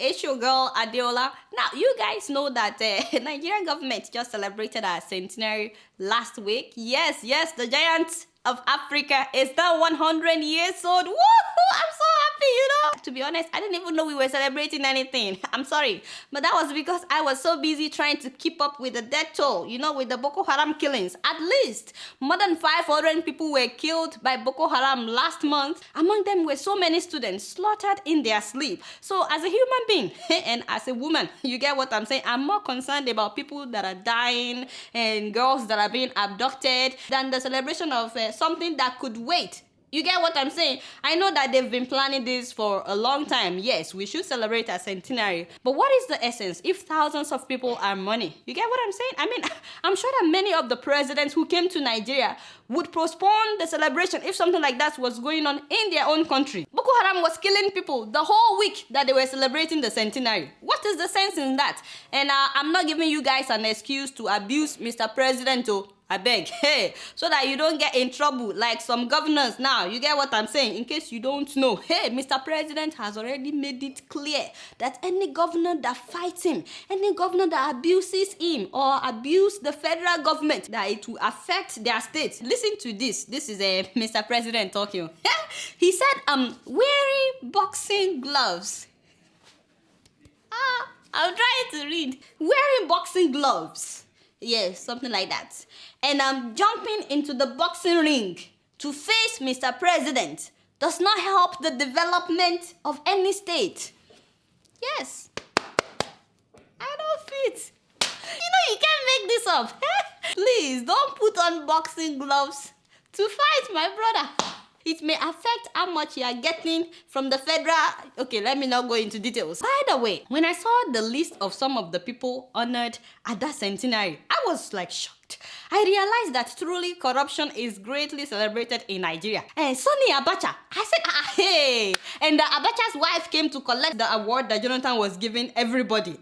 It's your girl, Adeola. Now, you guys know that Nigerian government just celebrated our centenary last week. Yes, the giant of Africa is now 100 years old. Woohoo! I'm so happy, To be honest, I didn't even know we were celebrating anything. I'm sorry. But that was because I was so busy trying to keep up with the death toll, with the Boko Haram killings. At least more than 500 people were killed by Boko Haram last month. Among them were so many students slaughtered in their sleep. So as a human being and as a woman, you get what I'm saying? I'm more concerned about people that are dying and girls that are being abducted than the celebration of something that could wait. You get what I'm saying? I know that they've been planning this for a long time. Yes, we should celebrate a centenary. But what is the essence if thousands of people are money? You get what I'm saying? I mean, I'm sure that many of the presidents who came to Nigeria would postpone the celebration if something like that was going on in their own country. Boko Haram was killing people the whole week that they were celebrating the centenary. What is the sense in that? And I'm not giving you guys an excuse to abuse Mr. President, I beg, so that you don't get in trouble like some governors now. You get what I'm saying? In case you don't know, Mr. President has already made it clear that any governor that fights him, any governor that abuses him or abuse the federal government, that it will affect their state. Listen to this. This is Mr. President talking. He said, wearing boxing gloves. I'm trying to read. Wearing boxing gloves. Yes, something like that. And I'm jumping into the boxing ring to face Mr. President does not help the development of any state. Yes. I don't fit. You can't make this up. Please, don't put on boxing gloves to fight, my brother. It may affect how much you are getting from the federal... Okay, let me not go into details. By the way, when I saw the list of some of the people honored at that centenary, I was shocked. I realized that truly corruption is greatly celebrated in Nigeria. And Sanni Abacha, I said, hey! And Abacha's wife came to collect the award that Jonathan was giving everybody.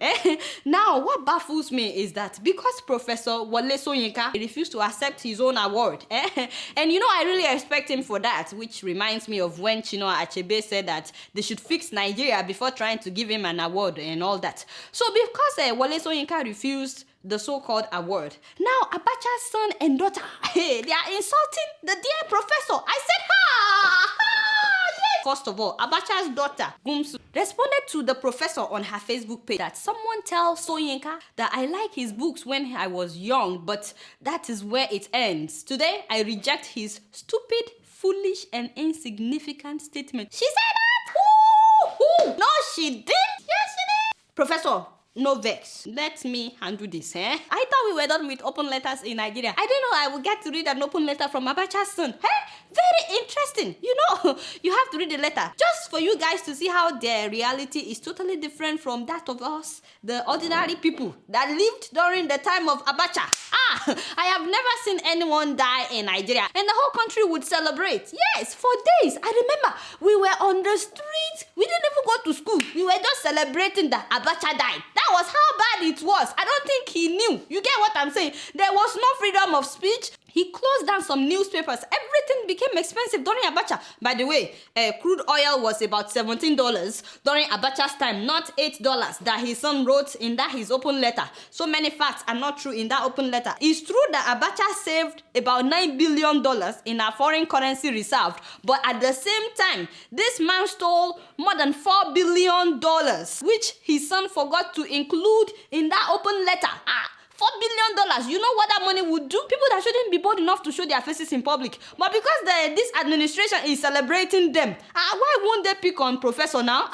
Now, what baffles me is that because Professor Wole Soyinka refused to accept his own award, and I really respect him for that, which reminds me of when Chinua Achebe said that they should fix Nigeria before trying to give him an award and all that. So because Wole Soyinka refused the so-called award, now Abacha's son and daughter, they are insulting the dear professor. I said, yes. First of all, Abacha's daughter, Gumsu, responded to the professor on her Facebook page that someone tell Soyinka that I like his books when I was young, but that is where it ends. Today, I reject his stupid, foolish, and insignificant statement. She said that? No, she did. Yes, she did. Professor, no vex. Let me handle this, I thought we were done with open letters in Nigeria. I didn't know I would get to read an open letter from Abacha's son. Very interesting. You have to read the letter just for you guys to see how their reality is totally different from that of us, the ordinary people that lived during the time of Abacha. I have never seen anyone die in Nigeria, and the whole country would celebrate. Yes, for days. I remember we were on the street. We didn't even go to school. We were just celebrating that Abacha died. That was how bad it was. I don't think he knew. You get what I'm saying? There was no freedom of speech. He closed down some newspapers. Everything became expensive during Abacha. By the way, crude oil was about $17 during Abacha's time, not $8 that his son wrote in that his open letter. So many facts are not true in that open letter. It's true that Abacha saved about $9 billion in our foreign currency reserve, but at the same time, this man stole more than $4 billion, which his son forgot to include in that open letter. $4 billion. You know what that money would do? People that shouldn't be bold enough to show their faces in public. But because this administration is celebrating them, why won't they pick on Professor now?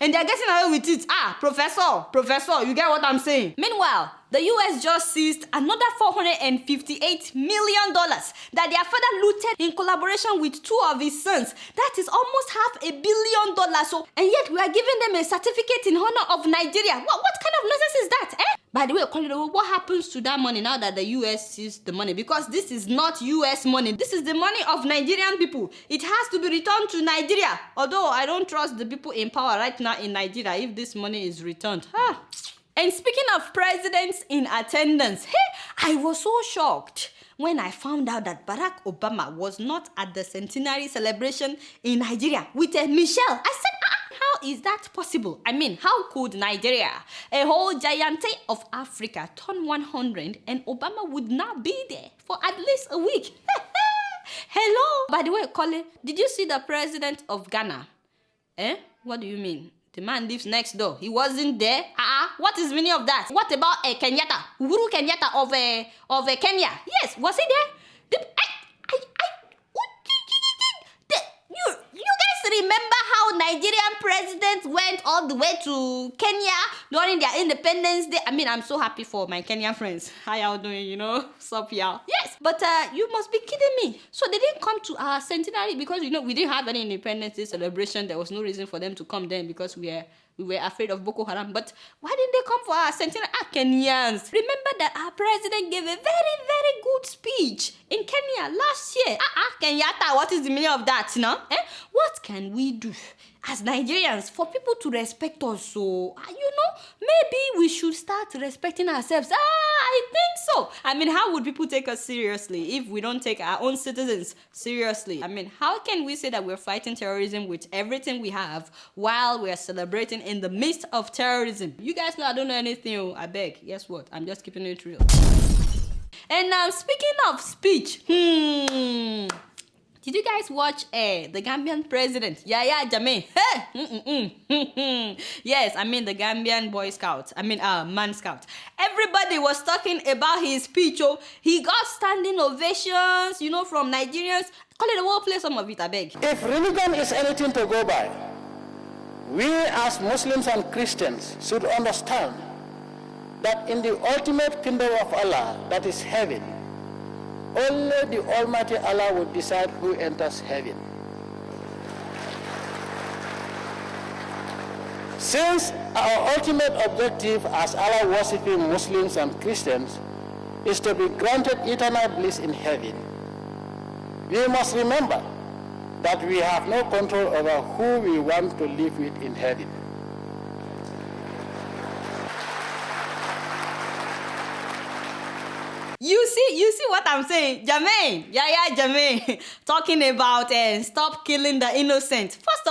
And they're getting away with it. Professor, you get what I'm saying? Meanwhile, the US just seized another $458 million that their father looted in collaboration with two of his sons. That is almost $500 million. So, and yet we are giving them a certificate in honor of Nigeria. What kind of nonsense is that? By the way, what happens to that money now that the US seized the money? Because this is not US money. This is the money of Nigerian people. It has to be returned to Nigeria. Although I don't trust the people in power right now in Nigeria if this money is returned. And speaking of presidents in attendance, I was so shocked when I found out that Barack Obama was not at the centenary celebration in Nigeria with Michelle. I said, how is that possible? I mean, how could Nigeria, a whole giant of Africa, turn 100 and Obama would not be there for at least a week? Hello? By the way, Kole, did you see the president of Ghana? What do you mean? The man lives next door. He wasn't there. What is the meaning of that? What about Kenyatta? Uhuru Kenyatta of Kenya? Yes, was he there? You guys remember how Nigerian presidents went all the way to Kenya during their Independence Day? I mean, I'm so happy for my Kenyan friends. How y'all doing, Sup, y'all? Yes, but you must be kidding me. So they didn't come to our centenary because, we didn't have any Independence Day celebration. There was no reason for them to come then because we were afraid of Boko Haram. But why didn't they come for our centenary? Kenyans. Remember that our president gave a very, very good speech in Kenya last year. Kenyatta, what is the meaning of that, What can we do as Nigerians for people to respect us? So, maybe we should start respecting ourselves. I think so. I mean, how would people take us seriously if we don't take our own citizens seriously? I mean, how can we say that we're fighting terrorism with everything we have while we're celebrating in the midst of terrorism? You guys know I don't know anything. I beg. Guess what? I'm just keeping it real. And now, speaking of speech, did you guys watch the Gambian president, Yahya Jammeh? Yes, I mean the Gambian Boy Scout. Man Scout. Everybody was talking about his speech. He got standing ovations, from Nigerians. Call it, I will play some of it, I beg. If religion is anything to go by, we as Muslims and Christians should understand that in the ultimate kingdom of Allah, that is heaven, only the Almighty Allah will decide who enters heaven. Since our ultimate objective as Allah-worshipping Muslims and Christians is to be granted eternal bliss in heaven, we must remember that we have no control over who we want to live with in heaven. You see what I'm saying? Jammeh, Yahya Jammeh, talking about stop killing the innocent. First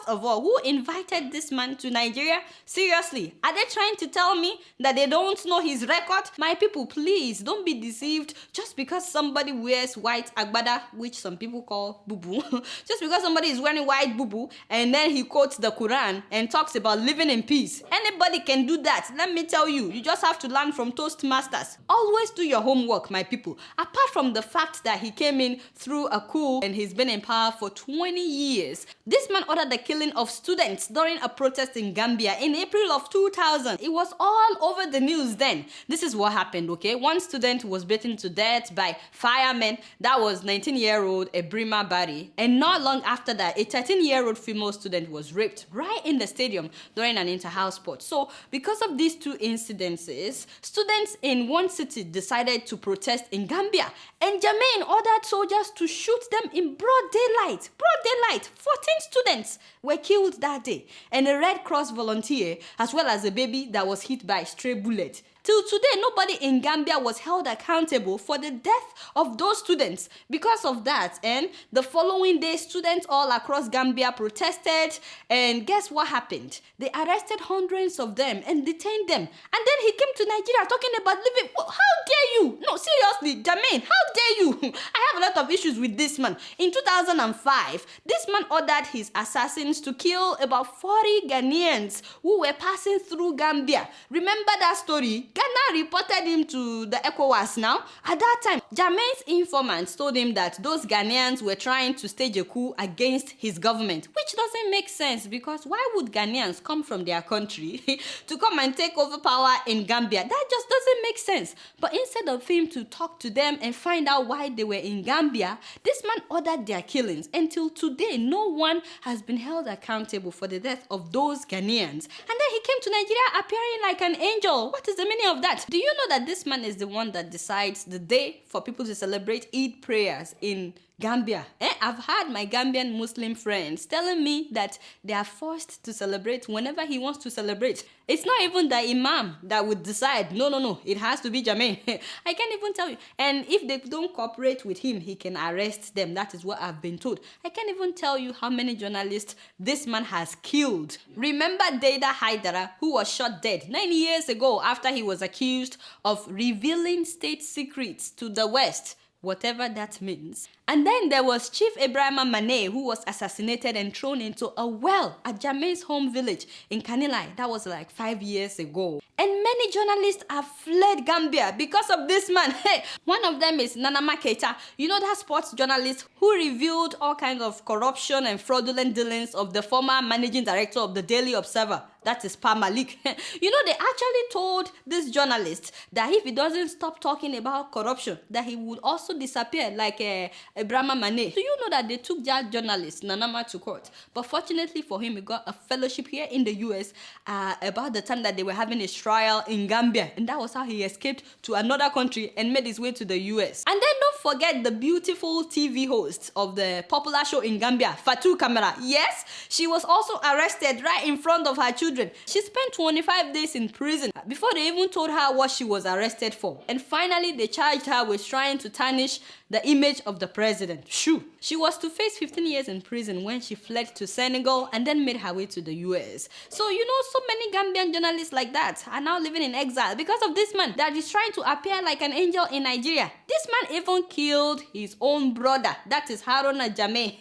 of all, who invited this man to Nigeria? Seriously, are they trying to tell me that they don't know his record? My people, please don't be deceived just because somebody wears white agbada, which some people call bubu. Just because somebody is wearing white bubu and then he quotes the Quran and talks about living in peace. Anybody can do that. Let me tell you, you just have to learn from Toastmasters. Always do your homework, my people. Apart from the fact that he came in through a coup and he's been in power for 20 years, this man ordered the killing of students during a protest in Gambia in April of 2000. It was all over the news then. This is what happened, okay? One student was beaten to death by firemen. That was 19-year-old Ebrima Bari. And not long after that, a 13-year-old female student was raped right in the stadium during an inter-house sport. So, because of these two incidences, students in one city decided to protest in Gambia. And Jammeh ordered soldiers to shoot them in broad daylight. 14 students were killed that day, and a Red Cross volunteer, as well as a baby that was hit by a stray bullet. Till today, nobody in Gambia was held accountable for the death of those students. Because of that, and the following day, students all across Gambia protested, and guess what happened? They arrested hundreds of them and detained them. And then he came to Nigeria talking about living. How dare you? No, seriously, Jammeh, how dare you? I have a lot of issues with this man. In 2005, this man ordered his assassins to kill about 40 Ghanaians who were passing through Gambia. Remember that story? Ghana reported him to the ECOWAS now. At that time, Jammeh's informants told him that those Ghanaians were trying to stage a coup against his government, which doesn't make sense because why would Ghanaians come from their country to come and take over power in Gambia? That just doesn't make sense. But instead of him to talk to them and find out why they were in Gambia, this man ordered their killings. Until today, no one has been held accountable for the death of those Ghanaians. And then he came to Nigeria appearing like an angel. What is the meaning of that? Do you know that this man is the one that decides the day for people to celebrate Eid prayers in Gambia. I've had my Gambian Muslim friends telling me that they are forced to celebrate whenever he wants to celebrate. It's not even the imam that would decide, no, it has to be Jammeh. I can't even tell you. And if they don't cooperate with him, he can arrest them. That is what I've been told. I can't even tell you how many journalists this man has killed. Remember Dada Haidara, who was shot dead 9 years ago after he was accused of revealing state secrets to the West, whatever that means. And then there was Chief Ibrahima Mane, who was assassinated and thrown into a well at Jammeh's home village in Kanilai. That was like 5 years ago. And many journalists have fled Gambia because of this man. Hey, one of them is Nana Keita. You know that sports journalist who revealed all kinds of corruption and fraudulent dealings of the former managing director of the Daily Observer. That is Pa Malik. You know, they actually told this journalist that if he doesn't stop talking about corruption, that he would also disappear like Ibrahima Mane. Do you know that they took that journalist, Nanama, to court? But fortunately for him, he got a fellowship here in the US about the time that they were having his trial in Gambia. And that was how he escaped to another country and made his way to the US. And then don't forget the beautiful TV host of the popular show in Gambia, Fatou Camara. Yes, she was also arrested right in front of her children. She spent 25 days in prison before they even told her what she was arrested for. And finally, they charged her with trying to tarnish the image of the president. Shoo! She was to face 15 years in prison when she fled to Senegal and then made her way to the US. So, you know, so many Gambian journalists like that are now living in exile because of this man that is trying to appear like an angel in Nigeria. This man even killed his own brother, that is Haruna Jammeh.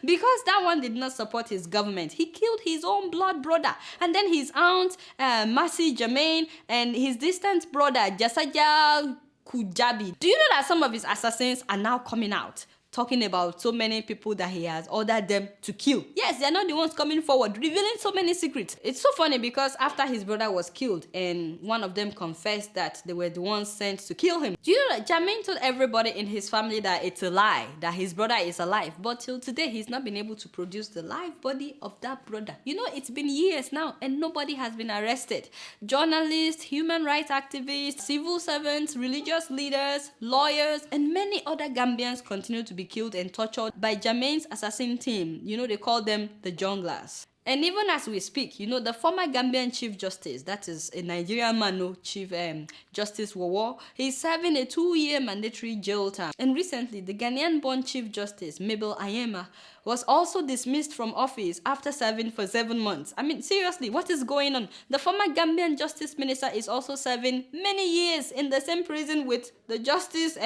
Because that one did not support his government. He killed his own blood brother. And then his aunt, Mercy Jammeh, and his distant brother, Jasaja Kujabi. Do you know that some of his assassins are now coming out, talking about so many people that he has ordered them to kill? Yes, they're not the ones coming forward, revealing so many secrets. It's so funny because after his brother was killed and one of them confessed that they were the ones sent to kill him. Do you know that Jammeh told everybody in his family that it's a lie, that his brother is alive? But till today, he's not been able to produce the live body of that brother. You know, it's been years now and nobody has been arrested. Journalists, human rights activists, civil servants, religious leaders, lawyers, and many other Gambians continue to be killed and tortured by Jammeh's assassin team. You know, they call them the junglers. And even as we speak, you know, the former Gambian Chief Justice, that is a Nigerian man, no, Chief Justice Wole, he's serving a 2-year mandatory jail term. And recently, the Ghanaian-born Chief Justice, Mabel Ayema, was also dismissed from office after serving for 7 months. I mean, seriously, what is going on? The former Gambian Justice Minister is also serving many years in the same prison with the Justice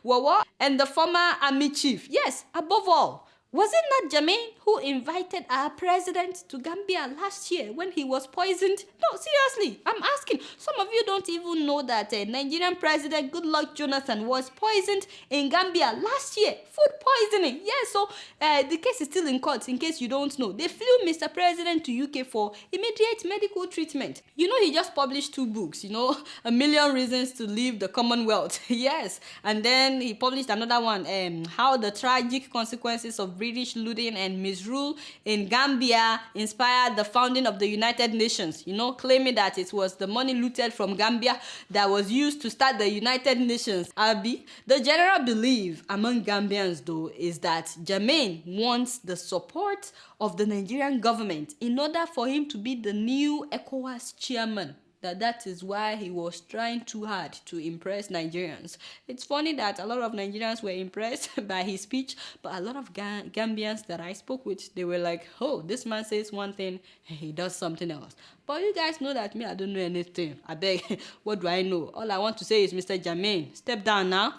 Wole and the former Army Chief. Yes, above all, was it not Jammeh who invited our president to Gambia last year when he was poisoned? No, seriously, I'm asking. Some of you don't even know that Nigerian President Goodluck Jonathan was poisoned in Gambia last year. Food poisoning. Yes, so the case is still in court in case you don't know. They flew Mr. President to UK for immediate medical treatment. You know, he just published 2 books, you know, A Million Reasons to Leave the Commonwealth. Yes, and then he published another one, How the Tragic Consequences of British looting and misrule in Gambia inspired the founding of the United Nations, you know, claiming that it was the money looted from Gambia that was used to start the United Nations. Abi, the general belief among Gambians, though, is that Jammeh wants the support of the Nigerian government in order for him to be the new ECOWAS chairman. That is why he was trying too hard to impress Nigerians. It's funny that a lot of Nigerians were impressed by his speech, but a lot of Gambians that I spoke with, they were like, oh, this man says one thing and he does something else. But you guys know that me, I don't know anything. I beg, what do I know? All I want to say is, Mr. Jammeh, step down now.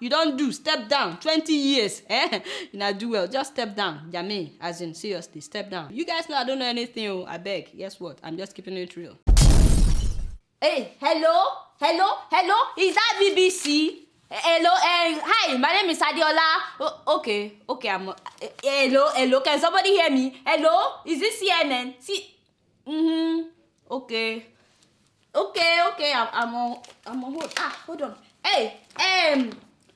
You don't do, step down. 20 years, You know, do well, just step down. Jammeh, as in, seriously, step down. You guys know I don't know anything, I beg. Guess what? I'm just keeping it real. Hey, hello, is that BBC? Hello, hi, my name is Adeola. Okay, hello, can somebody hear me? Hello, is this CNN? Okay, I'm on hold. Hold on. Hey,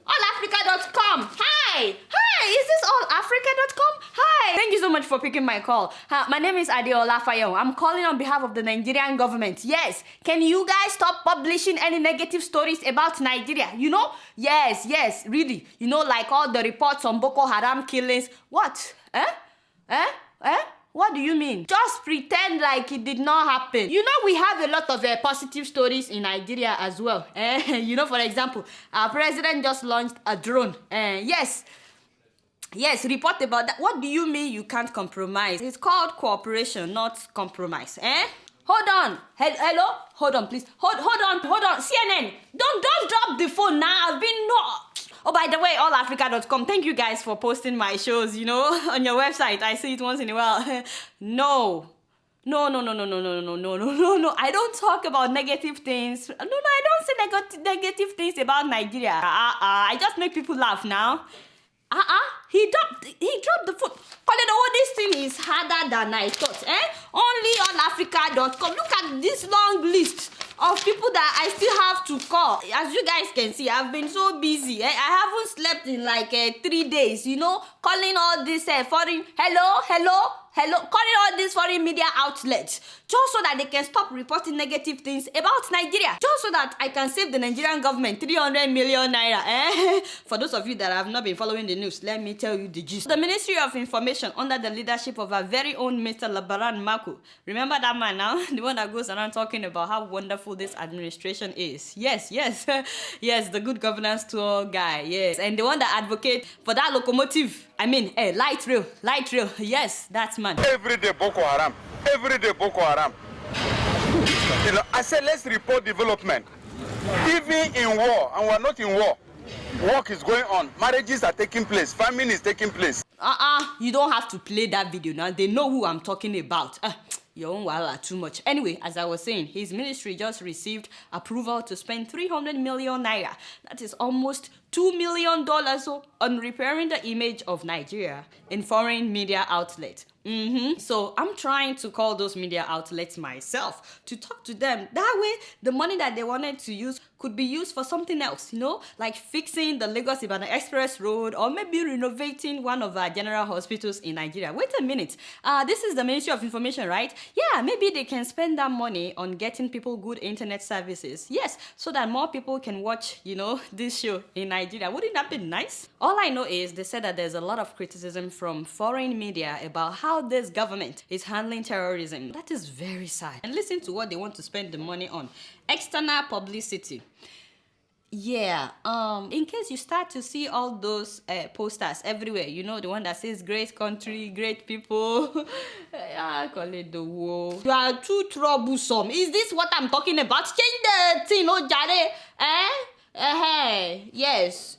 allafrica.com. Hi, is this allafrica.com? Hi, thank you so much for picking my call. My name is Adeola. I'm calling on behalf of the Nigerian government. Yes, can you guys stop publishing any negative stories about Nigeria? You know, yes, really. You know, like all the reports on Boko Haram killings. What? What do you mean? Just pretend like it did not happen. You know, we have a lot of positive stories in Nigeria as well. You know, for example, our president just launched a drone. Yes, report about that. What do you mean you can't compromise? It's called cooperation, not compromise. Hold on. Hello? Hold on, please. Hold on. CNN, don't drop the phone now. I've been Oh, by the way, allafrica.com, thank you guys for posting my shows, you know, on your website. I see it once in a while. No. I don't talk about negative things. No, I don't say negative things about Nigeria. I just make people laugh now. He dropped the foot. This thing is harder than I thought. Only allafrica.com. Look at this long list of people that I still have to call. As you guys can see, I've been so busy. I haven't slept in like 3 days, you know, calling all this foreign, calling all these foreign media outlets just so that they can stop reporting negative things about Nigeria, just so that I can save the Nigerian government 300 million naira. For those of you that have not been following the news, let me tell you the gist. The Ministry of Information, under the leadership of our very own Mr. Labaran Mako, remember that man now, the one that goes around talking about how wonderful this administration is. Yes, the good governance tour guy, yes, and the one that advocates for that locomotive. I mean, light rail. Yes, that's man. Every day Boko Haram. You know, I said let's report development. Even in war, and we're not in war. Work is going on. Marriages are taking place. Famine is taking place. You don't have to play that video now. They know who I'm talking about. Your own wala too much. Anyway, as I was saying, his ministry just received approval to spend 300 million naira. That is almost $2 million on repairing the image of Nigeria in foreign media outlets. So I'm trying to call those media outlets myself to talk to them. That way, the money that they wanted to use could be used for something else, you know, like fixing the Lagos-Ibadan Express Road or maybe renovating one of our general hospitals in Nigeria. Wait a minute. This is the Ministry of Information, right? Yeah, maybe they can spend that money on getting people good internet services. Yes, so that more people can watch, you know, this show in Nigeria. Wouldn't that be nice? All I know is they said that there's a lot of criticism from foreign media about how this government is handling terrorism. That is very sad. And listen to what they want to spend the money on. External publicity. Yeah, in case you start to see all those posters everywhere, you know, the one that says great country, great people. I call it the war. You are too troublesome. Is this what I'm talking about? Change the thing, oh, Jare. Yes.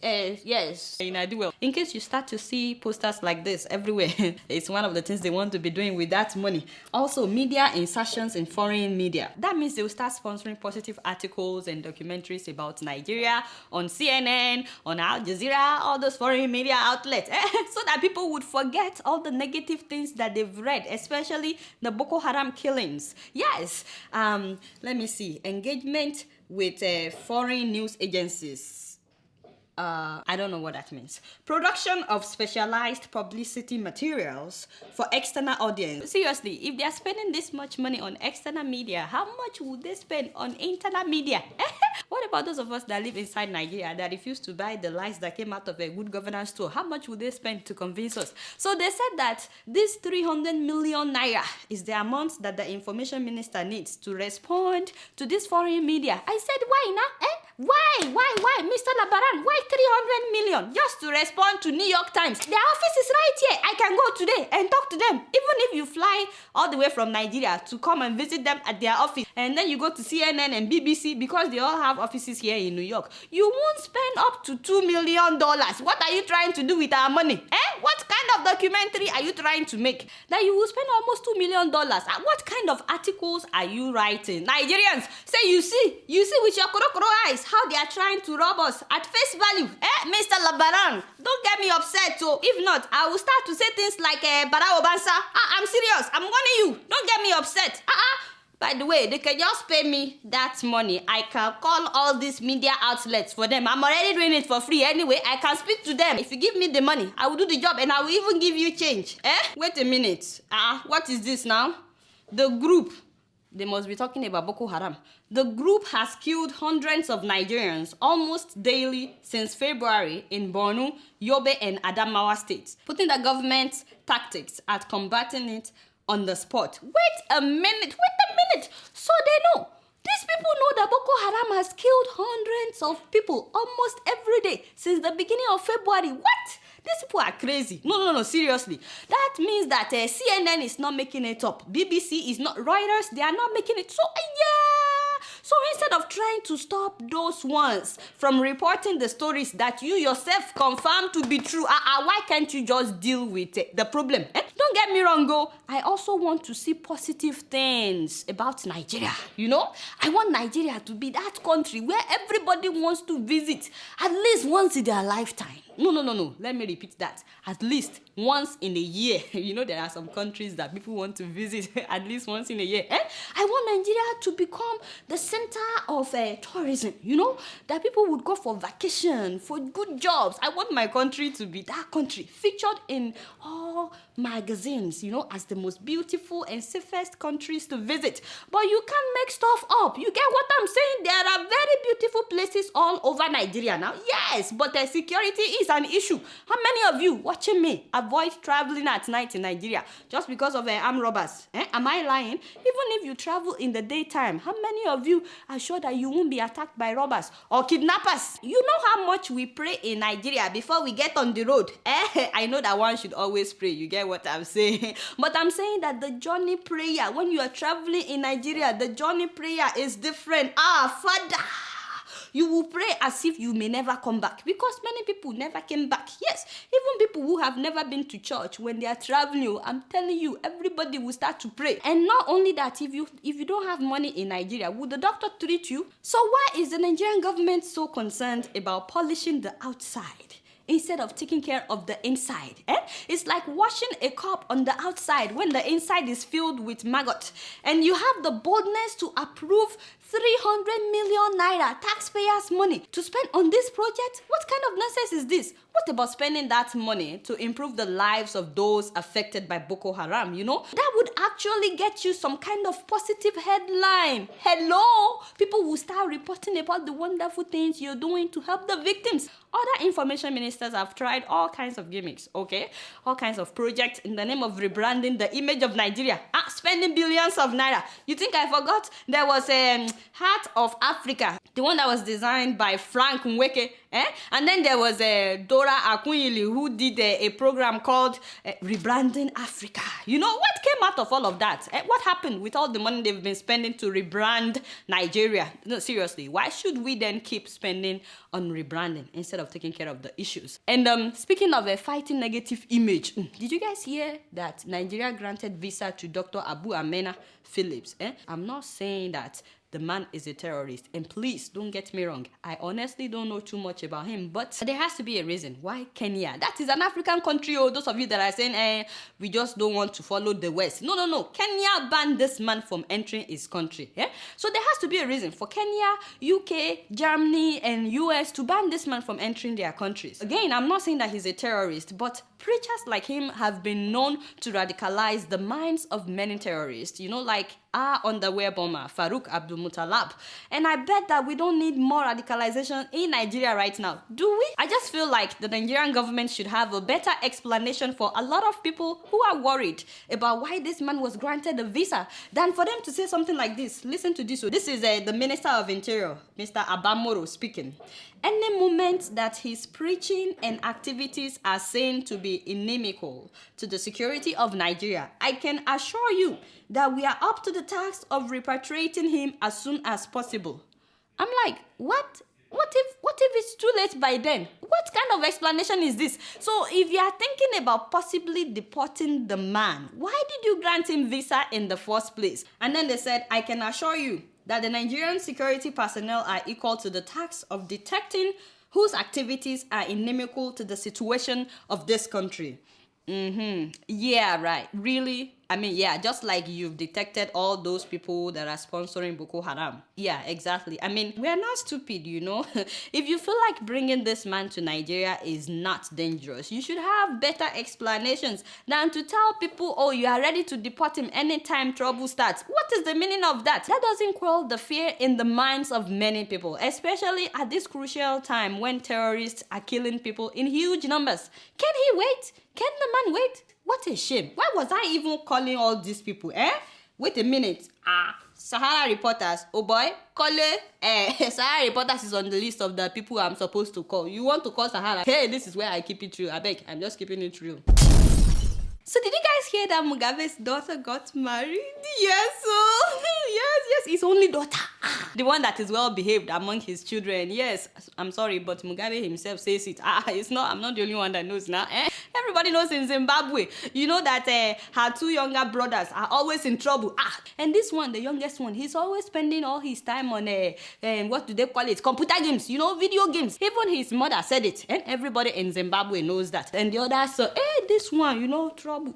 And I do well. In case you start to see posters like this everywhere, it's one of the things they want to be doing with that money. Also, media insertions in foreign media. That means they will start sponsoring positive articles and documentaries about Nigeria on CNN, on Al Jazeera, all those foreign media outlets, so that people would forget all the negative things that they've read, especially the Boko Haram killings. Yes. Let me see. Engagement with foreign news agencies. I don't know what that means. Production of specialized publicity materials for external audience. Seriously, if they are spending this much money on external media, how much would they spend on internal media? What about those of us that live inside Nigeria that refuse to buy the lies that came out of a good governance tour? How much would they spend to convince us? So they said that this 300 million naira is the amount that the information minister needs to respond to this foreign media. I said, why now? Why, Mr. Labaran? Why 300 million? Just to respond to New York Times. Their office is right here. I can go today and talk to them. Even if you fly all the way from Nigeria to come and visit them at their office, and then you go to CNN and BBC because they all have offices here in New York, you won't spend up to $2 million. What are you trying to do with our money? What kind of documentary are you trying to make that you will spend almost $2 million? What kind of articles are you writing? Nigerians, say you see with your koro eyes how they are trying to rob us at face value. Mr. Labaran, don't get me upset. So if not, I will start to say things like Bara Obansa. I'm serious. I'm warning you. Don't get me upset. By the way, they can just pay me that money. I can call all these media outlets for them. I'm already doing it for free anyway. I can speak to them. If you give me the money, I will do the job and I will even give you change. Wait a minute. What is this now? The group. They must be talking about Boko Haram. The group has killed hundreds of Nigerians almost daily since February in Bona, Yobe, and Adamawa states, putting the government's tactics at combating it on the spot. Wait a minute. So they know. These people know that Boko Haram has killed hundreds of people almost every day since the beginning of February. What? These people are crazy. No, seriously. That means that CNN is not making it up. BBC is not, Reuters, they are not making it. So, yeah. So instead of trying to stop those ones from reporting the stories that you yourself confirm to be true, why can't you just deal with the problem? Don't get me wrong, I also want to see positive things about Nigeria. You know, I want Nigeria to be that country where everybody wants to visit at least once in their lifetime. No. Let me repeat that. At least once in a year. You know, there are some countries that people want to visit at least once in a year. I want Nigeria to become the center of tourism, you know, that people would go for vacation, for good jobs. I want my country to be that country, featured in all magazines, you know, as the most beautiful and safest countries to visit. But you can't make stuff up. You get what I'm saying? There are very beautiful places all over Nigeria now. Yes, but the security is an issue. How many of you watching me avoid traveling at night in Nigeria just because of armed robbers? Am I lying? Even if you travel in the daytime, how many of you are sure that you won't be attacked by robbers or kidnappers? You know how much we pray in Nigeria before we get on the road. I know that one should always pray. You get what I'm saying? But I'm saying that the journey prayer, when you are traveling in Nigeria, the journey prayer is different. Father, you will pray as if you may never come back, because many people never came back. Yes, even people who have never been to church, when they are traveling, I'm telling you, everybody will start to pray. And not only that, if you don't have money in Nigeria, will the doctor treat you? So why is the Nigerian government so concerned about polishing the outside instead of taking care of the inside? It's like washing a cup on the outside when the inside is filled with maggot. And you have the boldness to approve 300 million naira taxpayers' money to spend on this project? What kind of nonsense is this? What about spending that money to improve the lives of those affected by Boko Haram, you know? That would actually get you some kind of positive headline. Hello? People will start reporting about the wonderful things you're doing to help the victims. Other information ministers have tried all kinds of gimmicks, okay? All kinds of projects in the name of rebranding the image of Nigeria. Spending billions of naira. You think I forgot? There was a Heart of Africa, the one that was designed by Frank Nweke. And then there was Dora Akunyili, who did a program called Rebranding Africa. You know, what came out of all of that? What happened with all the money they've been spending to rebrand Nigeria? No, seriously, why should we then keep spending on rebranding instead of taking care of the issues? And speaking of fighting negative image, did you guys hear that Nigeria granted visa to Dr. Abu Amena Phillips? I'm not saying that the man is a terrorist. And please, don't get me wrong. I honestly don't know too much about him. But there has to be a reason. Why Kenya? That is an African country. Those of you that are saying, we just don't want to follow the West. No. Kenya banned this man from entering his country. So there has to be a reason for Kenya, UK, Germany, and US to ban this man from entering their countries. Again, I'm not saying that he's a terrorist, but preachers like him have been known to radicalize the minds of many terrorists. You know, like our underwear bomber, Farouk Abdulmutalab. And I bet that we don't need more radicalization in Nigeria right now. Do we? I just feel like the Nigerian government should have a better explanation for a lot of people who are worried about why this man was granted a visa than for them to say something like this. Listen to this. This is the Minister of Interior, Mr. Abamoro, speaking. Any moment that his preaching and activities are seen to be inimical to the security of Nigeria, I can assure you that we are up to the task of repatriating him as soon as possible. I'm like, what? What if it's too late by then? What kind of explanation is this? So if you are thinking about possibly deporting the man, why did you grant him visa in the first place? And then they said, I can assure you that the Nigerian security personnel are equal to the task of detecting whose activities are inimical to the situation of this country. Yeah, right. Really? I mean, yeah, just like you've detected all those people that are sponsoring Boko Haram. Yeah, exactly. I mean, we're not stupid, you know. If you feel like bringing this man to Nigeria is not dangerous, you should have better explanations than to tell people, oh, you are ready to deport him anytime trouble starts. What is the meaning of that? That doesn't quell the fear in the minds of many people, especially at this crucial time when terrorists are killing people in huge numbers. Can he wait? Can the man wait? What a shame. Why was I even calling all these people, Wait a minute. Sahara reporters. Oh boy, call it. Sahara reporters is on the list of the people I'm supposed to call. You want to call Sahara? Hey, this is where I keep it real. I beg, I'm just keeping it real. So did you guys hear that Mugabe's daughter got married? Yes, yes, his only daughter. The one that is well behaved among his children. Yes, I'm sorry, but Mugabe himself says it. I'm not the only one that knows now. Everybody knows in Zimbabwe, you know that her two younger brothers are always in trouble. And this one, the youngest one, he's always spending all his time on what do they call it? Computer games, you know, video games. Even his mother said it, and everybody in Zimbabwe knows that. And the others say, this one, you know, trouble,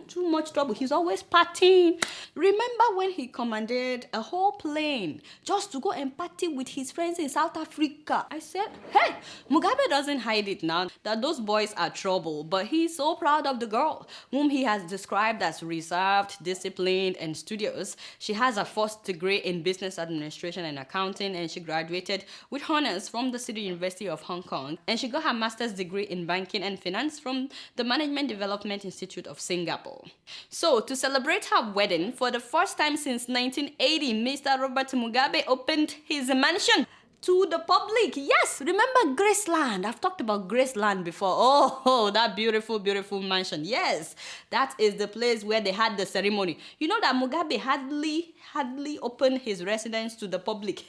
too much trouble. He's always partying. Remember when he commanded a whole plane just to go and party with his friends in South Africa? I said, hey, Mugabe doesn't hide it now that those boys are trouble, but he's so proud of the girl whom he has described as reserved, disciplined, and studious. She has a first degree in business administration and accounting, and she graduated with honors from the City University of Hong Kong, and she got her master's degree in banking and finance from the Management Development Institute of Singapore. So, to celebrate her wedding, for the first time since 1980, Mr. Robert Mugabe opened his mansion to the public. Yes, remember Graceland? I've talked about Graceland before. Oh, that beautiful, beautiful mansion. Yes, that is the place where they had the ceremony. You know that Mugabe hardly opened his residence to the public.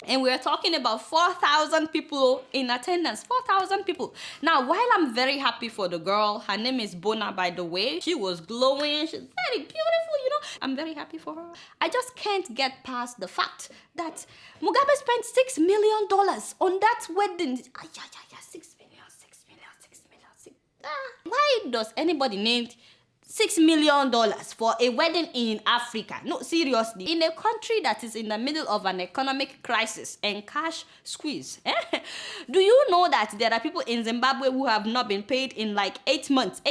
And we're talking about 4,000 people in attendance. 4,000 people. Now, while I'm very happy for the girl, her name is Bona, by the way. She was glowing. She's very beautiful, you know. I'm very happy for her. I just can't get past the fact that Mugabe spent $6 million on that wedding. 6 million. Why does anybody need $6 million for a wedding in Africa? No, seriously. In a country that is in the middle of an economic crisis and cash squeeze. Do you know that there are people in Zimbabwe who have not been paid in like 8 months?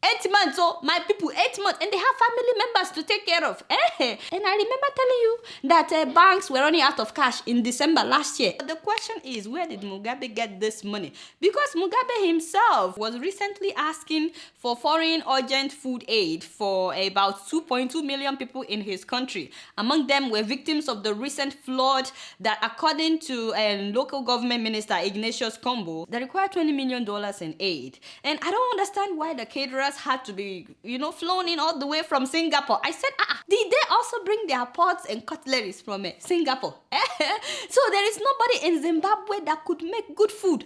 8 months, oh, my people, 8 months, and they have family members to take care of. And I remember telling you that banks were running out of cash in December last year. The question is, where did Mugabe get this money? Because Mugabe himself was recently asking for foreign urgent food aid for about 2.2 million people in his country. Among them were victims of the recent flood that, according to local government minister Ignatius Kombo, they required $20 million in aid. And I don't understand why the caterers had to be, flown in all the way from Singapore. I said, did they also bring their pots and cutleries from Singapore? So there is nobody in Zimbabwe that could make good food.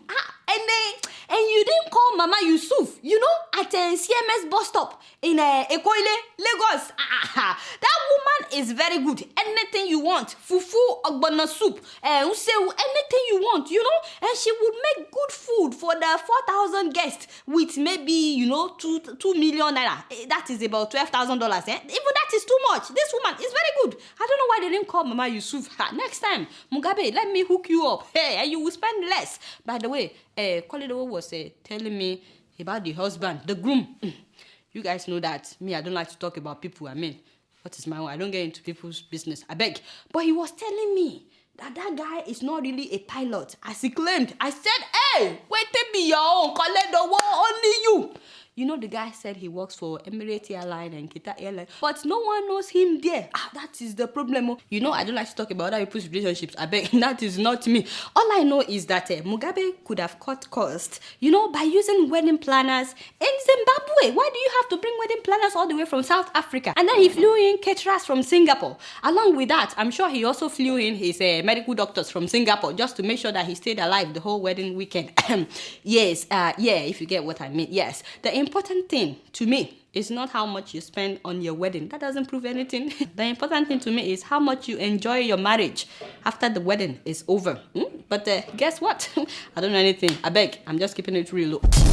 And you didn't call Mama Yusuf, at CMS bus stop in Ekoile, Lagos. That woman is very good. Anything you want, fufu, ogbonna soup, usewu, anything you want, and she would make good food for the 4,000 guests with maybe, 2 million naira. That is about $12,000. Even that is too much. This woman is very good. I don't know why they didn't call Mama Yusuf. Next time, Mugabe, let me hook you up. And you will spend less. By the way, Kolido was telling me about the husband, the groom. You guys know that me, I don't like to talk about people. I mean, what is my own? I don't get into people's business. I beg. But he was telling me that guy is not really a pilot, as he claimed. I said, hey, wait till be your own. Kolido, only you. The guy said he works for Emirates Airline and Qatar Airline, but no one knows him there. That is the problem. I don't like to talk about other people's relationships. I beg, that is not me. All I know is that Mugabe could have cut costs, by using wedding planners in Zimbabwe. Why do you have to bring wedding planners all the way from South Africa? And then he flew in caterers from Singapore. Along with that, I'm sure he also flew in his medical doctors from Singapore just to make sure that he stayed alive the whole wedding weekend. Yes, if you get what I mean. Yes, the important thing to me is not how much you spend on your wedding. That doesn't prove anything. The important thing to me is how much you enjoy your marriage after the wedding is over. But guess what? I don't know anything. I beg, I'm just keeping it real low.